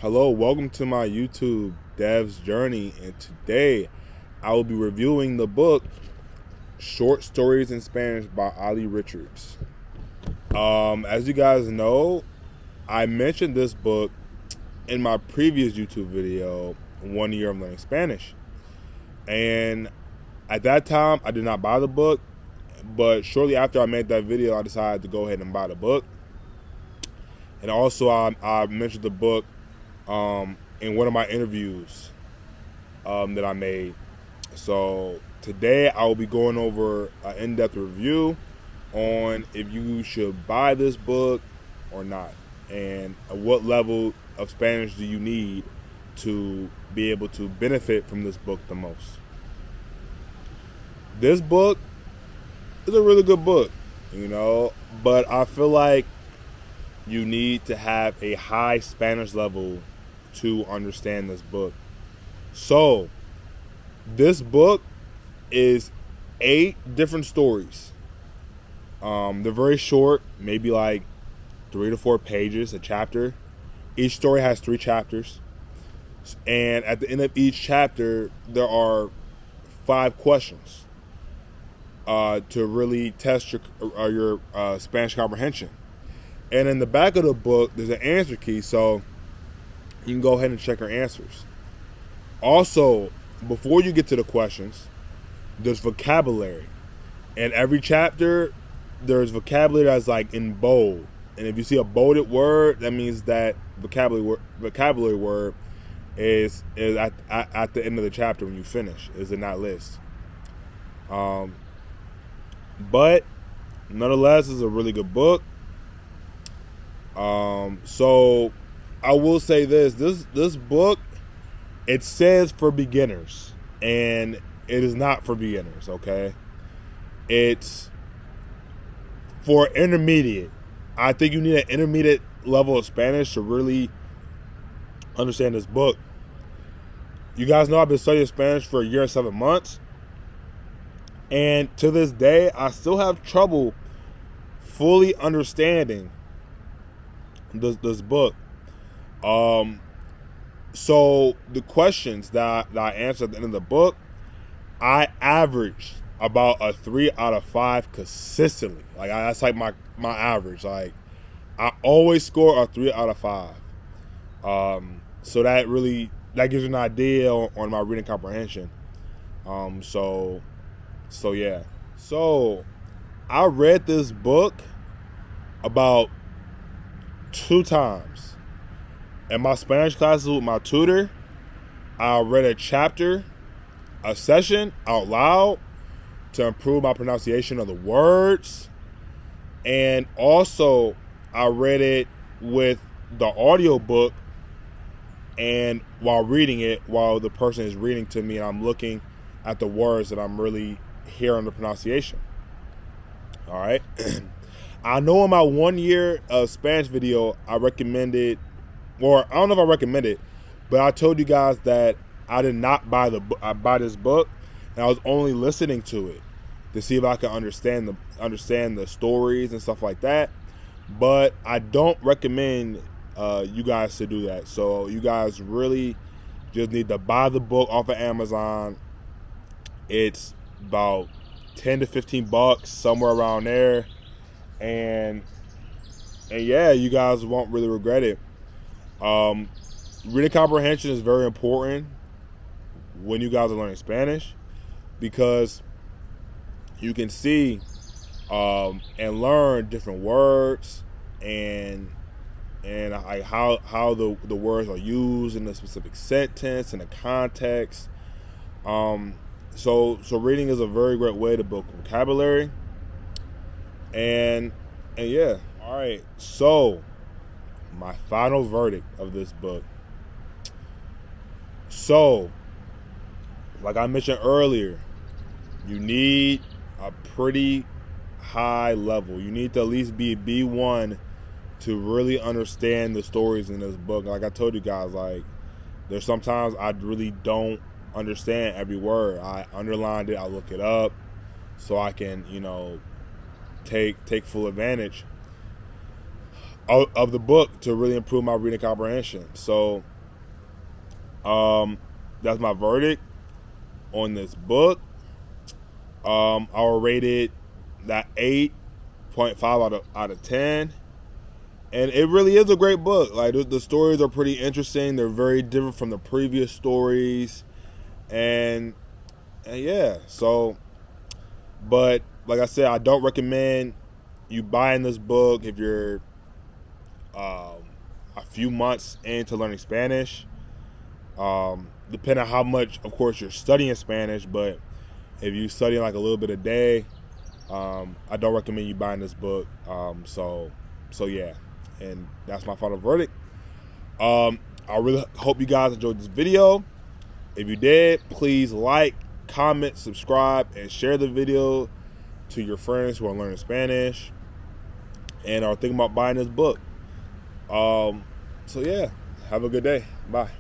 Hello, welcome to my YouTube Dev's Journey, and today I will be reviewing the book Short Stories in Spanish by Ali Richards. As you guys know, I mentioned this book in my previous YouTube video, 1 Year of Learning Spanish. And at that time, I did not buy the book, but shortly after I made that video, I decided to go ahead and buy the book. And also, I mentioned the book in one of my interviews that I made. So today I will be going over an in-depth review on if you should buy this book or not, and what level of Spanish do you need to be able to benefit from this book the most. This book is a really good book, but I feel like you need to have a high Spanish level to understand this book. So, this book is 8 different stories. They're very short, maybe like 3 to 4 pages a chapter. Each story has 3 chapters. And at the end of each chapter, there are 5 questions to really test your Spanish comprehension. And in the back of the book, there's an answer key, so you can go ahead and check your answers. Also, before you get to the questions, there's vocabulary. And every chapter, there's vocabulary that's like in bold. And if you see a bolded word, that means that vocabulary word is at the end of the chapter when you finish, is in that list. But nonetheless, it's a really good book. So I will say this book, it says for beginners, and it is not for beginners, okay? It's for intermediate. I think you need an intermediate level of Spanish to really understand this book. You guys know I've been studying Spanish for 1 year and 7 months, and to this day, I still have trouble fully understanding this book. So the questions that I answered at the end of the book, I averaged about a 3 out of 5 consistently. Like that's like my average. Like I always score a 3 out of 5. So that gives you an idea on my reading comprehension. So yeah. So I read this book about 2 times. In my Spanish classes with my tutor, I read a session out loud to improve my pronunciation of the words. And also, I read it with the audiobook, and while reading it, while the person is reading to me, and I'm looking at the words that I'm really hearing the pronunciation. All right. I know in my 1 year of Spanish video, I recommended, or I don't know if I recommended, but I told you guys that I did not buy this book, and I was only listening to it to see if I could understand the stories and stuff like that. But I don't recommend you guys to do that. So you guys really just need to buy the book off of Amazon. It's about 10 to 15 bucks, somewhere around there. And yeah, you guys won't really regret it. Reading comprehension is very important when you guys are learning Spanish, because you can see and learn different words and like how the words are used in a specific sentence, in a context. So reading is a very great way to build vocabulary. And yeah. All right. So my final verdict of this book. So, like I mentioned earlier, you need a pretty high level. You need to at least be B1 to really understand the stories in this book. Like I told you guys, like there's sometimes I really don't understand every word. I underlined it, I look it up so I can, take full advantage of the book to really improve my reading comprehension. So That's my verdict on this book. I will rate it that 8.5 out of 10. And it really is a great book. Like, the stories are pretty interesting. They're very different from the previous stories. And yeah, so, but like I said, I don't recommend you buying this book if you're a few months into learning Spanish. Depending on how much, of course, you're studying Spanish, but if you study like a little bit a day, I don't recommend you buying this book. So yeah, and that's my final verdict. I really hope you guys enjoyed this video. If you did, please like, comment, subscribe, and share the video to your friends who are learning Spanish and are thinking about buying this book. So yeah, have a good day. Bye.